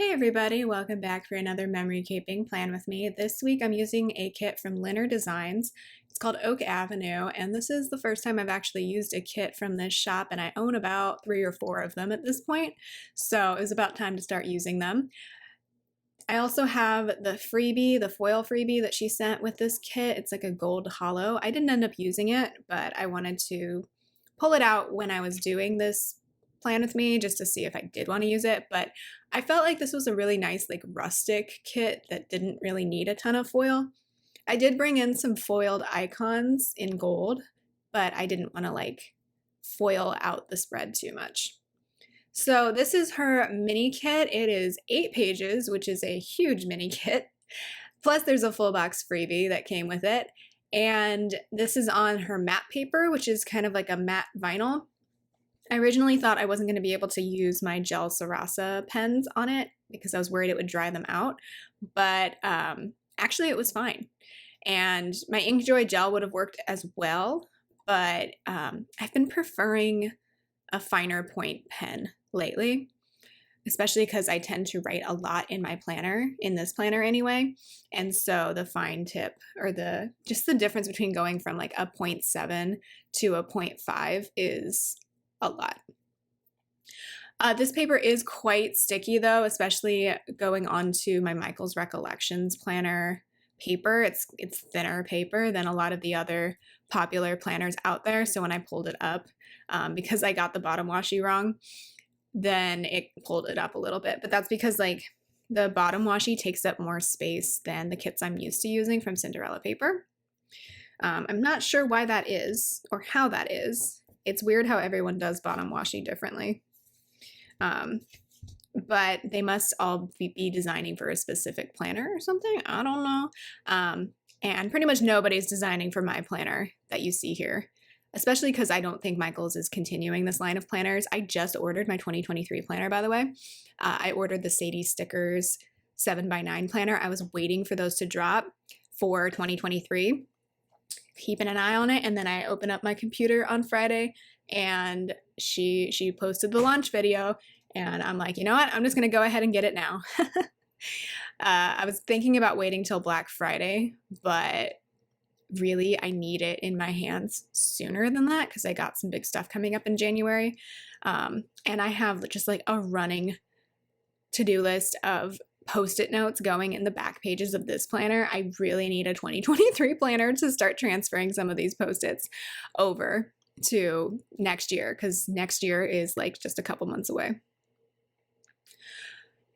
Hey everybody, welcome back for another memory keeping plan with me. This week I'm using a kit from Lynner Designs. It's called Oak Avenue, and this is the first time I've actually used a kit from this shop, and I own about 3 or 4 of them at this point, so it was about time to start using them. I also have the freebie, the foil freebie that she sent with this kit. It's like a gold hollow. I didn't end up using it, but I wanted to pull it out when I was doing this plan with me just to see if I did want to use it. But I felt like this was a really nice, like, rustic kit that didn't really need a ton of foil. I did bring in some foiled icons in gold, but I didn't want to like foil out the spread too much. So this is her mini kit. It is 8 pages, which is a huge mini kit. Plus there's a full box freebie that came with it. And this is on her matte paper, which is kind of like a matte vinyl. I originally thought I wasn't going to be able to use my gel Sarasa pens on it because I was worried it would dry them out, but actually it was fine. And my Inkjoy gel would have worked as well, but I've been preferring a finer point pen lately, especially because I tend to write a lot in my planner, in this planner anyway. And so the fine tip, or just the difference between going from like a 0.7 to a 0.5 is a lot. This paper is quite sticky though, especially going onto my Michael's Recollections planner paper. It's thinner paper than a lot of the other popular planners out there. So when I pulled it up, because I got the bottom washi wrong, then it pulled it up a little bit. But that's because like the bottom washi takes up more space than the kits I'm used to using from Cinderella paper. I'm not sure why that is or how that is. It's weird how everyone does bottom washi differently. But they must all be designing for a specific planner or something. I don't know. And pretty much nobody's designing for my planner that you see here, especially because I don't think Michael's is continuing this line of planners. I just ordered my 2023 planner, by the way. I ordered the Sadie Stickers 7x9 planner. I was waiting for those to drop for 2023. Keeping an eye on it, and then I opened up my computer on Friday and she posted the launch video, and I'm like, you know what, I'm just gonna go ahead and get it now. I was thinking about waiting till Black Friday, but really I need it in my hands sooner than that because I got some big stuff coming up in January, and I have just like a running to-do list of Post-it notes going in the back pages of this planner. I really need a 2023 planner to start transferring some of these Post-its over to next year, because next year is like just a couple months away.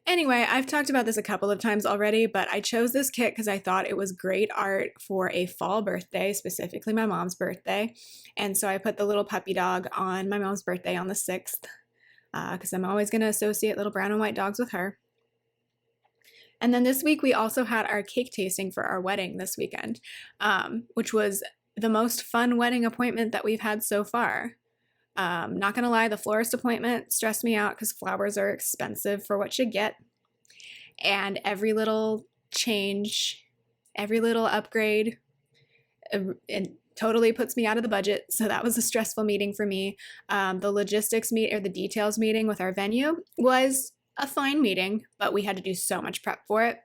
Anyway, I've talked about this a couple of times already, but I chose this kit because I thought it was great art for a fall birthday, specifically my mom's birthday. And so I put the little puppy dog on my mom's birthday on the 6th, because I'm always going to associate little brown and white dogs with her. And then this week we also had our cake tasting for our wedding this weekend, which was the most fun wedding appointment that we've had so far. Not gonna lie, the florist appointment stressed me out because flowers are expensive for what you get. And every little change, every little upgrade, it totally puts me out of the budget. So that was a stressful meeting for me. The logistics or the details meeting with our venue was a fine meeting, but we had to do so much prep for it.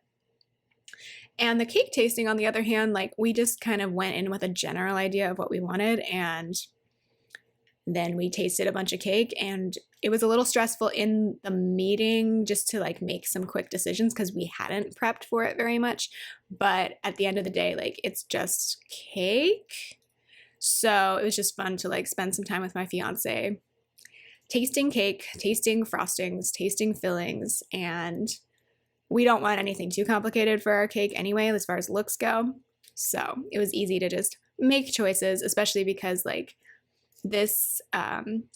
And the cake tasting, on the other hand, like, we just kind of went in with a general idea of what we wanted, and then we tasted a bunch of cake, and it was a little stressful in the meeting just to like make some quick decisions because we hadn't prepped for it very much. But at the end of the day, like, it's just cake. So it was just fun to like spend some time with my fiance tasting cake, tasting frostings, tasting fillings, and we don't want anything too complicated for our cake anyway as far as looks go. So it was easy to just make choices, especially because like this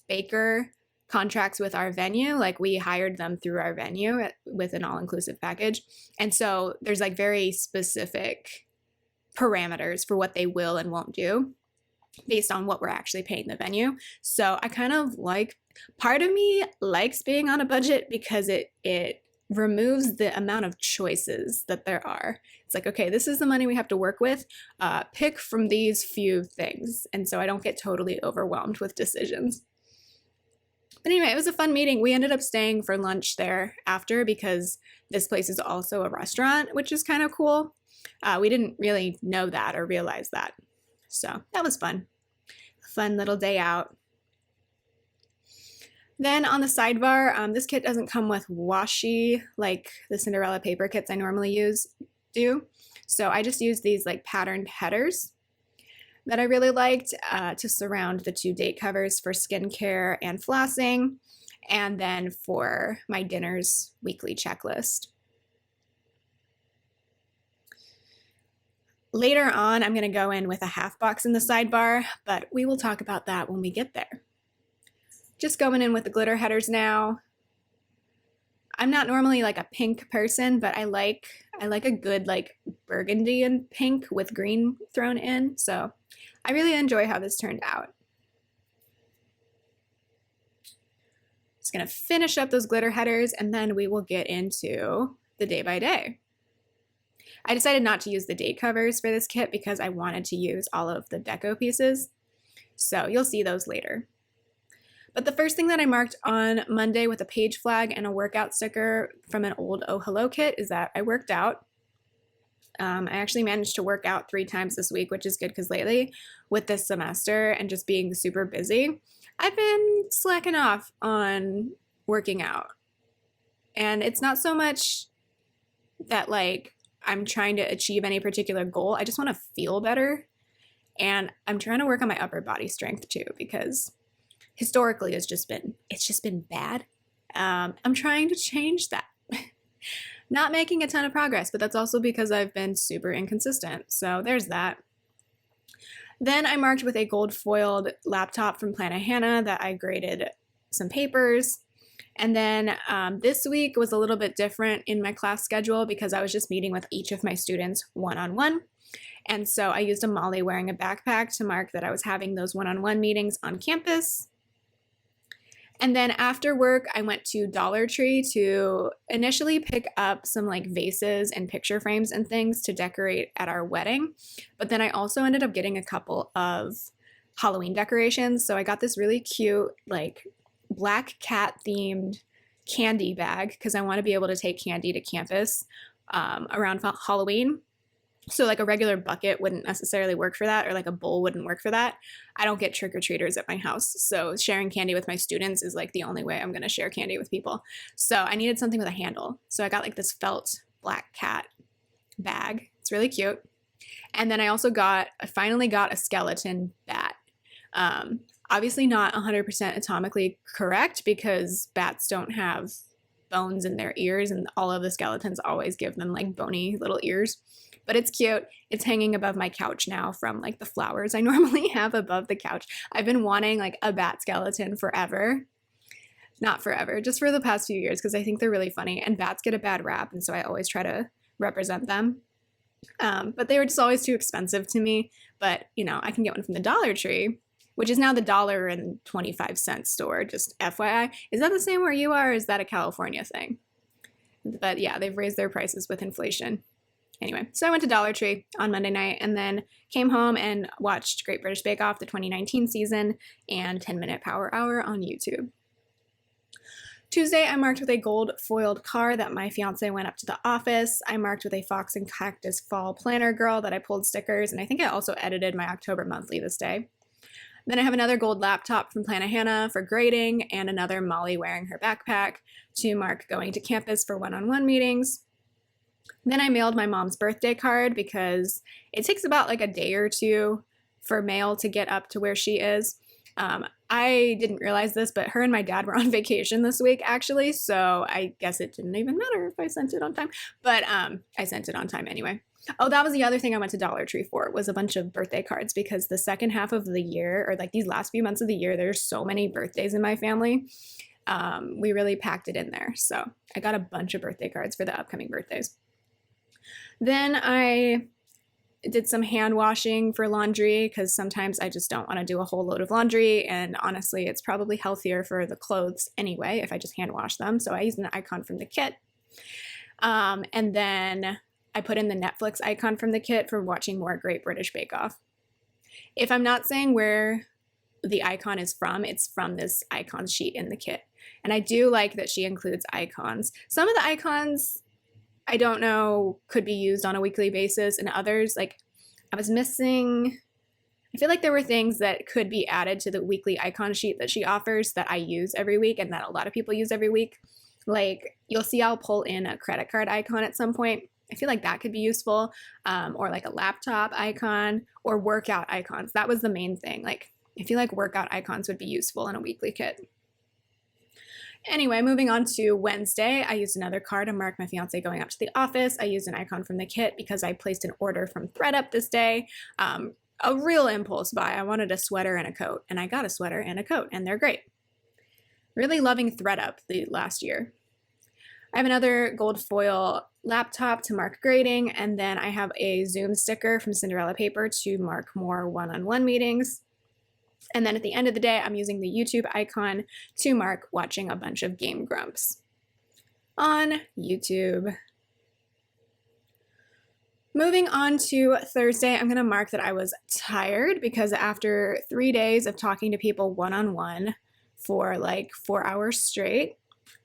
baker contracts with our venue. Like, we hired them through our venue with an all-inclusive package. And so there's like very specific parameters for what they will and won't do based on what we're actually paying the venue. So I kind of like, part of me likes being on a budget because it removes the amount of choices that there are. It's like, okay, this is the money we have to work with. Pick from these few things. And so I don't get totally overwhelmed with decisions. But anyway, it was a fun meeting. We ended up staying for lunch there after because this place is also a restaurant, which is kind of cool. We didn't really know that or realize that. So that was fun. A fun little day out. Then on the sidebar, this kit doesn't come with washi like the Cinderella paper kits I normally do. So I just used these like patterned headers that I really liked to surround the 2 date covers for skincare and flossing, and then for my dinners weekly checklist. Later on, I'm going to go in with a half box in the sidebar, but we will talk about that when we get there. Just going in with the glitter headers now. I'm not normally like a pink person, but I like a good like burgundy and pink with green thrown in. So I really enjoy how this turned out. Just gonna finish up those glitter headers and then we will get into the day by day. I decided not to use the date covers for this kit because I wanted to use all of the deco pieces. So you'll see those later. But the first thing that I marked on Monday with a page flag and a workout sticker from an old Oh Hello kit is that I worked out. I actually managed to work out 3 times this week, which is good because lately with this semester and just being super busy, I've been slacking off on working out. And it's not so much that like I'm trying to achieve any particular goal. I just want to feel better. And I'm trying to work on my upper body strength too, because historically it's just been bad. I'm trying to change that. Not making a ton of progress, but that's also because I've been super inconsistent. So there's that. Then I marked with a gold foiled laptop from Planet Hannah that I graded some papers. And then this week was a little bit different in my class schedule because I was just meeting with each of my students one-on-one. And so I used a Molly wearing a backpack to mark that I was having those one-on-one meetings on campus. And then after work, I went to Dollar Tree to initially pick up some like vases and picture frames and things to decorate at our wedding. But then I also ended up getting a couple of Halloween decorations. So I got this really cute like black cat themed candy bag because I want to be able to take candy to campus around Halloween. So like a regular bucket wouldn't necessarily work for that, or like a bowl wouldn't work for that. I don't get trick-or-treaters at my house. So sharing candy with my students is like the only way I'm going to share candy with people. So I needed something with a handle. So I got like this felt black cat bag. It's really cute. And then I finally got a skeleton bat. Obviously not 100% atomically correct because bats don't have bones in their ears and all of the skeletons always give them like bony little ears. But it's cute. It's hanging above my couch now from like the flowers I normally have above the couch. I've been wanting like a bat skeleton forever. Not forever, just for the past few years because I think they're really funny and bats get a bad rap and so I always try to represent them. But they were just always too expensive to me. But you know, I can get one from the Dollar Tree, which is now the $1.25 store, just FYI. Is that the same where you are or is that a California thing? But yeah, they've raised their prices with inflation. Anyway, so I went to Dollar Tree on Monday night and then came home and watched Great British Bake Off, the 2019 season, and 10-Minute Power Hour on YouTube. Tuesday, I marked with a gold foiled car that my fiance went up to the office. I marked with a Fox and Cactus Fall Planner Girl that I pulled stickers, and I think I also edited my October monthly this day. Then I have another gold laptop from Planet Hannah for grading and another Molly wearing her backpack to mark going to campus for one-on-one meetings. Then I mailed my mom's birthday card because it takes about like a day or two for mail to get up to where she is. I didn't realize this, but her and my dad were on vacation this week actually, so I guess it didn't even matter if I sent it on time, but I sent it on time anyway. Oh, that was the other thing I went to Dollar Tree for, was a bunch of birthday cards because the second half of the year, or like these last few months of the year, there's so many birthdays in my family. We really packed it in there, so I got a bunch of birthday cards for the upcoming birthdays. Then I did some hand washing for laundry because sometimes I just don't want to do a whole load of laundry, and honestly it's probably healthier for the clothes anyway if I just hand wash them, so I used an icon from the kit. And then I put in the Netflix icon from the kit for watching more Great British Bake Off. If I'm not saying where the icon is from. It's from this icon sheet in the kit. And I do like that she includes icons. Some of the icons I don't know could be used on a weekly basis, and others, like I was missing, I feel like there were things that could be added to the weekly icon sheet that she offers that I use every week and that a lot of people use every week. Like you'll see I'll pull in a credit card icon at some point. I feel like that could be useful, or like a laptop icon or workout icons. That was the main thing. Like I feel like workout icons would be useful in a weekly kit. Anyway, moving on to Wednesday, I used another card to mark my fiance going up to the office. I used an icon from the kit because I placed an order from ThredUp this day. A real impulse buy. I wanted a sweater and a coat, and I got a sweater and a coat, and they're great. Really loving ThredUp the last year. I have another gold foil laptop to mark grading, and then I have a Zoom sticker from Cinderella Paper to mark more one-on-one meetings. And then at the end of the day, I'm using the YouTube icon to mark watching a bunch of Game Grumps on YouTube. Moving on to Thursday, I'm going to mark that I was tired because after 3 days of talking to people one-on-one for like 4 hours straight,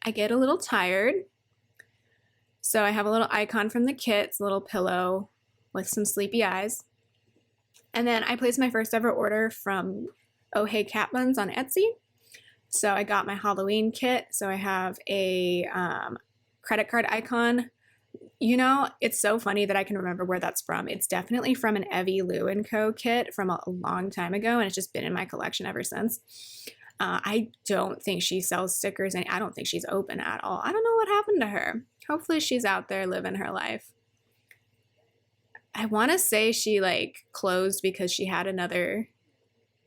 I get a little tired. So I have a little icon from the kit, it's a little pillow with some sleepy eyes. And then I placed my first ever order from Oh Hey Cat Buns on Etsy. So I got my Halloween kit. So I have a credit card icon. You know, it's so funny that I can remember where that's from. It's definitely from an Evie Lou & Co. kit from a long time ago, and it's just been in my collection ever since. I don't think she sells stickers, and I don't think she's open at all. I don't know what happened to her. Hopefully she's out there living her life. I want to say she like closed because she had another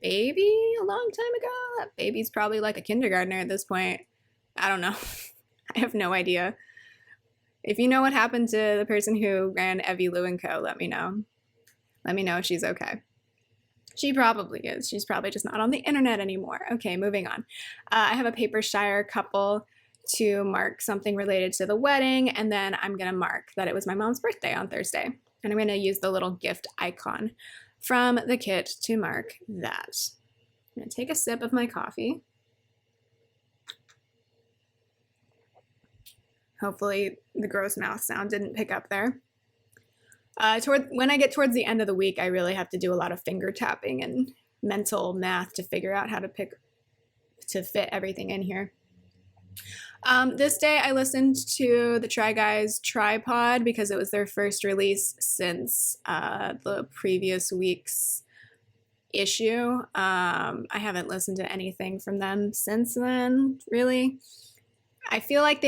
baby a long time ago. That baby's probably like a kindergartner at this point. I don't know. I have no idea. If you know what happened to the person who ran Evie Lou & Co., let me know. Let me know if she's okay. She probably is. She's probably just not on the internet anymore. Okay, moving on. I have a Paper Shire couple to mark something related to the wedding, and then I'm going to mark that it was my mom's birthday on Thursday. And I'm going to use the little gift icon from the kit to mark that. I'm going to take a sip of my coffee. Hopefully the gross mouth sound didn't pick up there. When I get towards the end of the week, I really have to do a lot of finger tapping and mental math to figure out how to fit everything in here. This day I listened to the Try Guys Tripod because it was their first release since the previous week's issue. I haven't listened to anything from them since then, really. I feel like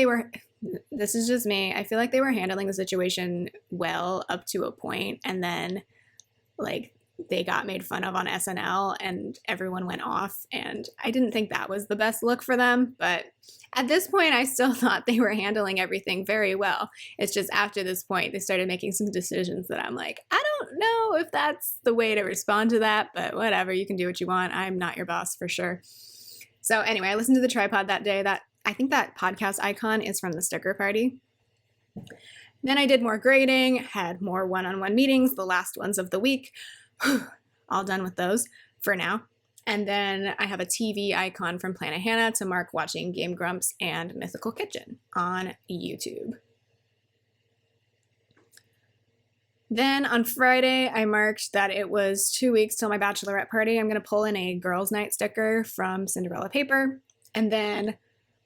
this is just me, I feel like they were handling the situation well up to a point, and then like they got made fun of on SNL and everyone went off, and I didn't think that was the best look for them, but at this point I still thought they were handling everything very well. It's just after this point they started making some decisions that I'm like, I don't know if that's the way to respond to that, but whatever, you can do what you want. I'm not your boss for sure. So anyway, I listened to the Tripod that day. I think that podcast icon is from the sticker party. Then I did more grading, had more one-on-one meetings, the last ones of the week. All done with those for now. And then I have a TV icon from Planet Hannah to mark watching Game Grumps and Mythical Kitchen on YouTube. Then on Friday, I marked that it was 2 weeks till my bachelorette party. I'm going to pull in a girls' night sticker from Cinderella Paper. And then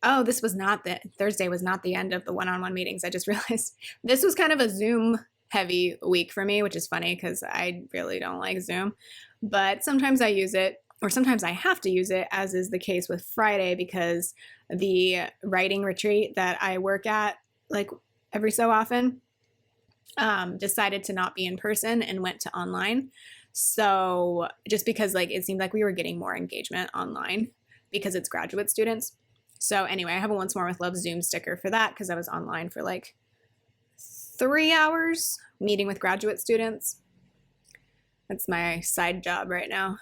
Thursday was not the end of the one-on-one meetings. I just realized this was kind of a Zoom heavy week for me, which is funny because I really don't like Zoom, but sometimes I use it, or sometimes I have to use it, as is the case with Friday, because the writing retreat that I work at like every so often decided to not be in person and went to online. So just because like it seemed like we were getting more engagement online because it's graduate students. So anyway, I have a Once More with Love Zoom sticker for that because I was online for like 3 hours meeting with graduate students. That's my side job right now.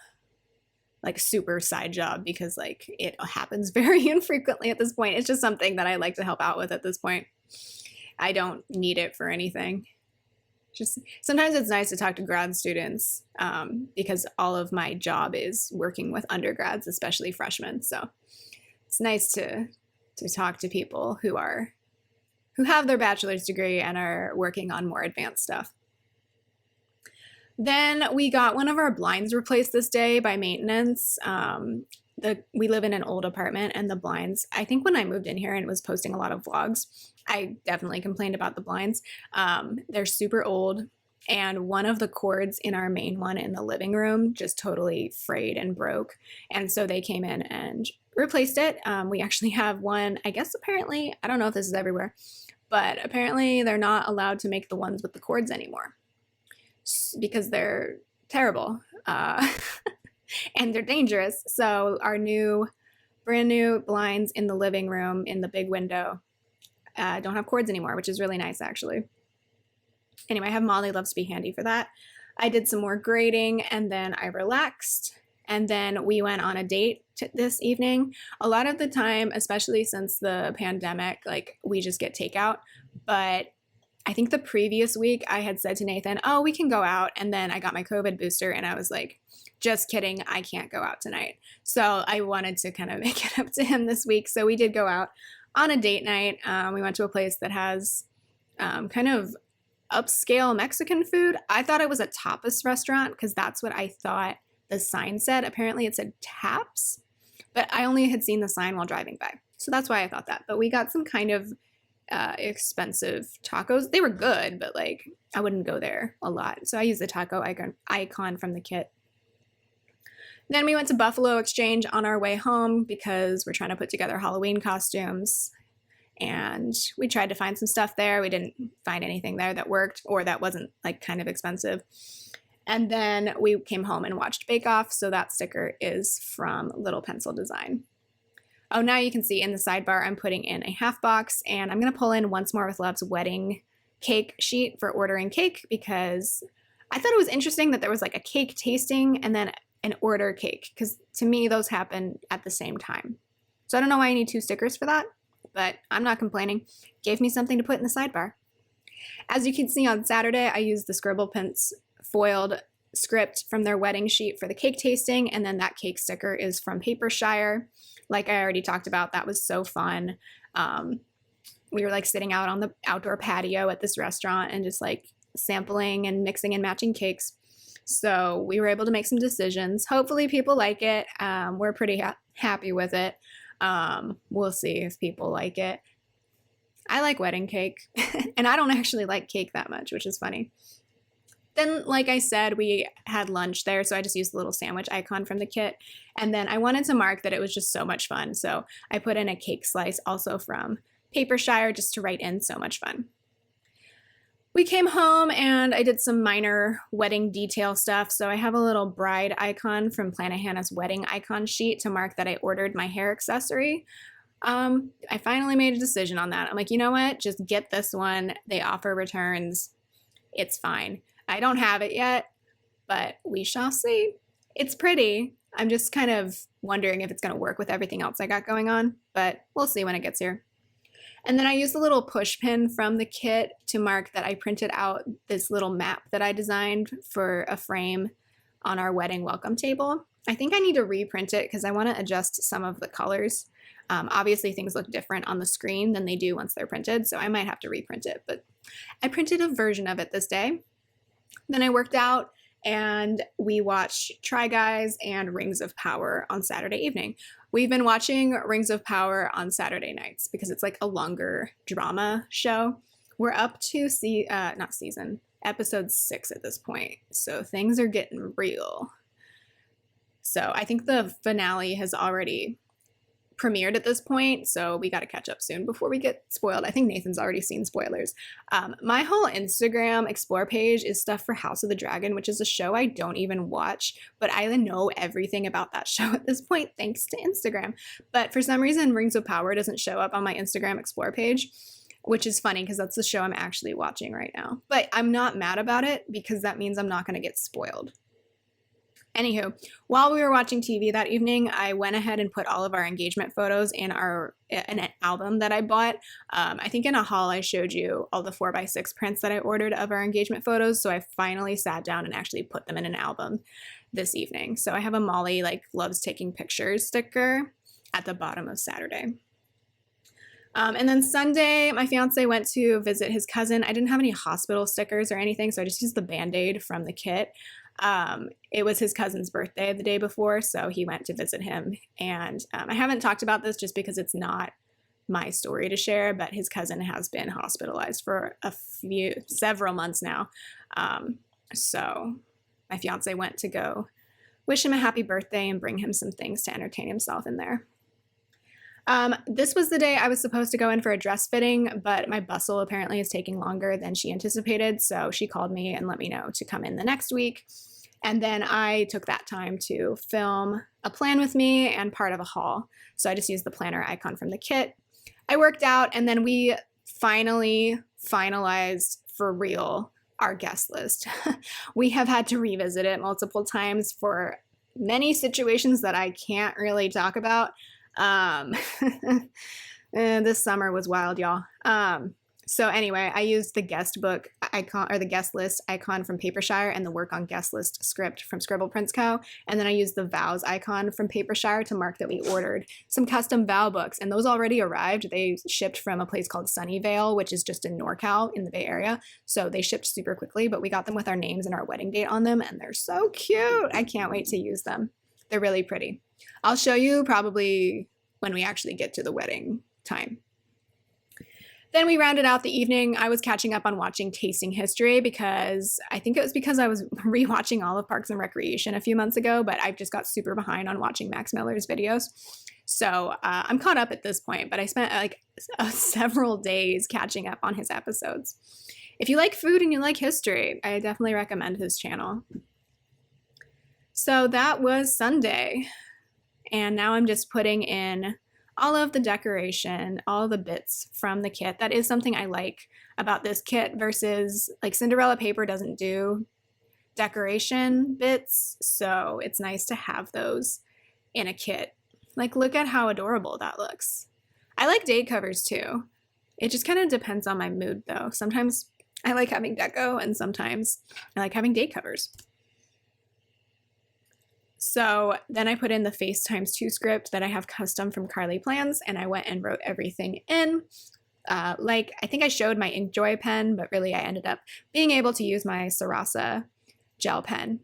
Like super side job because like it happens very infrequently at this point. It's just something that I like to help out with at this point. I don't need it for anything. Just sometimes it's nice to talk to grad students because all of my job is working with undergrads, especially freshmen. So it's nice to talk to people who have their bachelor's degree and are working on more advanced stuff. Then we got one of our blinds replaced this day by maintenance. We live in an old apartment, and the blinds, I think when I moved in here and was posting a lot of vlogs, I definitely complained about the blinds. They're super old, and one of the cords in our main one in the living room just totally frayed and broke. And so they came in and replaced it. We actually have one, I guess apparently, I don't know if this is everywhere, but apparently they're not allowed to make the ones with the cords anymore because they're terrible and they're dangerous. So our brand new blinds in the living room in the big window don't have cords anymore, which is really nice actually. Anyway, I have Molly Loves to Be Handy for that. I did some more grading and then I relaxed. And then we went on a date this evening. A lot of the time, especially since the pandemic, like we just get takeout. But I think the previous week I had said to Nathan, oh, we can go out. And then I got my COVID booster and I was like, just kidding, I can't go out tonight. So I wanted to kind of make it up to him this week. So we did go out on a date night. We went to a place that has kind of upscale Mexican food. I thought it was a tapas restaurant because that's what I thought the sign said. Apparently it said taps, but I only had seen the sign while driving by. So that's why I thought that. But we got some kind of expensive tacos. They were good, but like I wouldn't go there a lot. So I used the taco icon from the kit. Then we went to Buffalo Exchange on our way home because we're trying to put together Halloween costumes. And we tried to find some stuff there. We didn't find anything there that worked or that wasn't like kind of expensive. And then we came home and watched Bake Off. So that sticker is from Little Pencil Design. Oh, now you can see in the sidebar, I'm putting in a half box and I'm going to pull in Once More with Love's wedding cake sheet for ordering cake because I thought it was interesting that there was like a cake tasting and then an order cake because to me, those happen at the same time. So I don't know why I need 2 stickers for that, but I'm not complaining. Gave me something to put in the sidebar. As you can see on Saturday, I used the Scribble Prints foiled script from their wedding sheet for the cake tasting, and then that cake sticker is from Papershire. Like I already talked about, that was so fun. We were like sitting out on the outdoor patio at this restaurant and just like sampling and mixing and matching cakes. So we were able to make some decisions. Hopefully people like it. We're pretty happy with it. We'll see if people like it. I like wedding cake and I don't actually like cake that much, which is funny. Then, like I said, we had lunch there, so I just used the little sandwich icon from the kit. And then I wanted to mark that it was just so much fun, so I put in a cake slice also from Papershire just to write in so much fun. We came home and I did some minor wedding detail stuff, so I have a little bride icon from Planahana's wedding icon sheet to mark that I ordered my hair accessory. I finally made a decision on that. I'm like, you know what? Just get this one. They offer returns. It's fine. I don't have it yet, but we shall see. It's pretty. I'm just kind of wondering if it's going to work with everything else I got going on, but we'll see when it gets here. And then I used the little push pin from the kit to mark that I printed out this little map that I designed for a frame on our wedding welcome table. I think I need to reprint it because I want to adjust some of the colors. Obviously things look different on the screen than they do once they're printed, so I might have to reprint it, but I printed a version of it this day. Then I worked out and we watched Try Guys and Rings of Power on Saturday evening. We've been watching Rings of Power on Saturday nights because it's like a longer drama show. We're up to episode 6 at this point. So things are getting real. So I think the finale has already premiered at this point, so we got to catch up soon before we get spoiled. I think Nathan's already seen spoilers. My whole Instagram explore page is stuff for House of the Dragon, which is a show I don't even watch, but I know everything about that show at this point thanks to Instagram. But for some reason, Rings of Power doesn't show up on my Instagram explore page, which is funny because that's the show I'm actually watching right now. But I'm not mad about it because that means I'm not going to get spoiled. Anywho, while we were watching TV that evening, I went ahead and put all of our engagement photos in an album that I bought. I think in a haul I showed you all the 4x6 prints that I ordered of our engagement photos, so I finally sat down and actually put them in an album this evening. So I have a Molly loves taking pictures sticker at the bottom of Saturday. And then Sunday, my fiance went to visit his cousin. I didn't have any hospital stickers or anything, so I just used the Band-Aid from the kit. It was his cousin's birthday the day before, so he went to visit him. And I haven't talked about this just because it's not my story to share, but his cousin has been hospitalized for several months now. So my fiance went to go wish him a happy birthday and bring him some things to entertain himself in there. This was the day I was supposed to go in for a dress fitting, but my bustle apparently is taking longer than she anticipated, so she called me and let me know to come in the next week. And then I took that time to film a plan with me and part of a haul. So I just used the planner icon from the kit. I worked out, and then we finally finalized for real our guest list. We have had to revisit it multiple times for many situations that I can't really talk about. This summer was wild, y'all. So anyway, I used the guest book icon or the guest list icon from Papershire and the work on guest list script from Scribble Prints Co. And then I used the vows icon from Papershire to mark that we ordered some custom vow books, and those already arrived. They shipped from a place called Sunnyvale, which is just in NorCal in the Bay Area. So they shipped super quickly, but we got them with our names and our wedding date on them, and they're so cute. I can't wait to use them. They're really pretty. I'll show you probably when we actually get to the wedding time. Then we rounded out the evening. I was catching up on watching Tasting History because I think it was because I was rewatching all of Parks and Recreation a few months ago, but I just got super behind on watching Max Miller's videos. So I'm caught up at this point, but I spent several days catching up on his episodes. If you like food and you like history, I definitely recommend his channel. So that was Sunday, and now I'm just putting in all of the decoration, all the bits from the kit. That is something I like about this kit versus Cinderella paper doesn't do decoration bits, so it's nice to have those in a kit. Look at how adorable that looks. I like date covers too. It just kind of depends on my mood though. Sometimes I like having deco and sometimes I like having date covers. So then I put in the FaceTimes2 script that I have custom from Carly Plans, and I went and wrote everything in. I think I showed my Inkjoy pen, but really I ended up being able to use my Sarasa gel pen.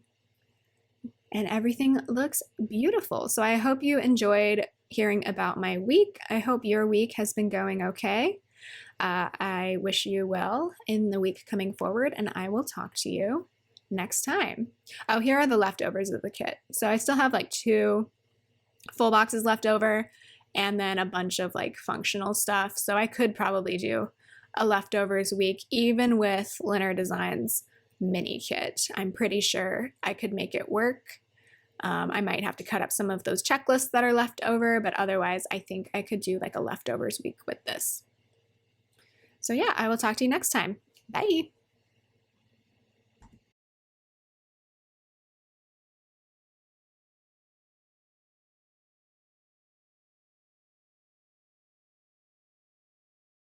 And everything looks beautiful. So I hope you enjoyed hearing about my week. I hope your week has been going okay. I wish you well in the week coming forward, and I will talk to you next time. Oh, here are the leftovers of the kit. So I still have 2 full boxes left over and then a bunch of functional stuff. So I could probably do a leftovers week even with Lynner Designs mini kit. I'm pretty sure I could make it work. I might have to cut up some of those checklists that are left over, but otherwise I think I could do a leftovers week with this. So yeah, I will talk to you next time. Bye.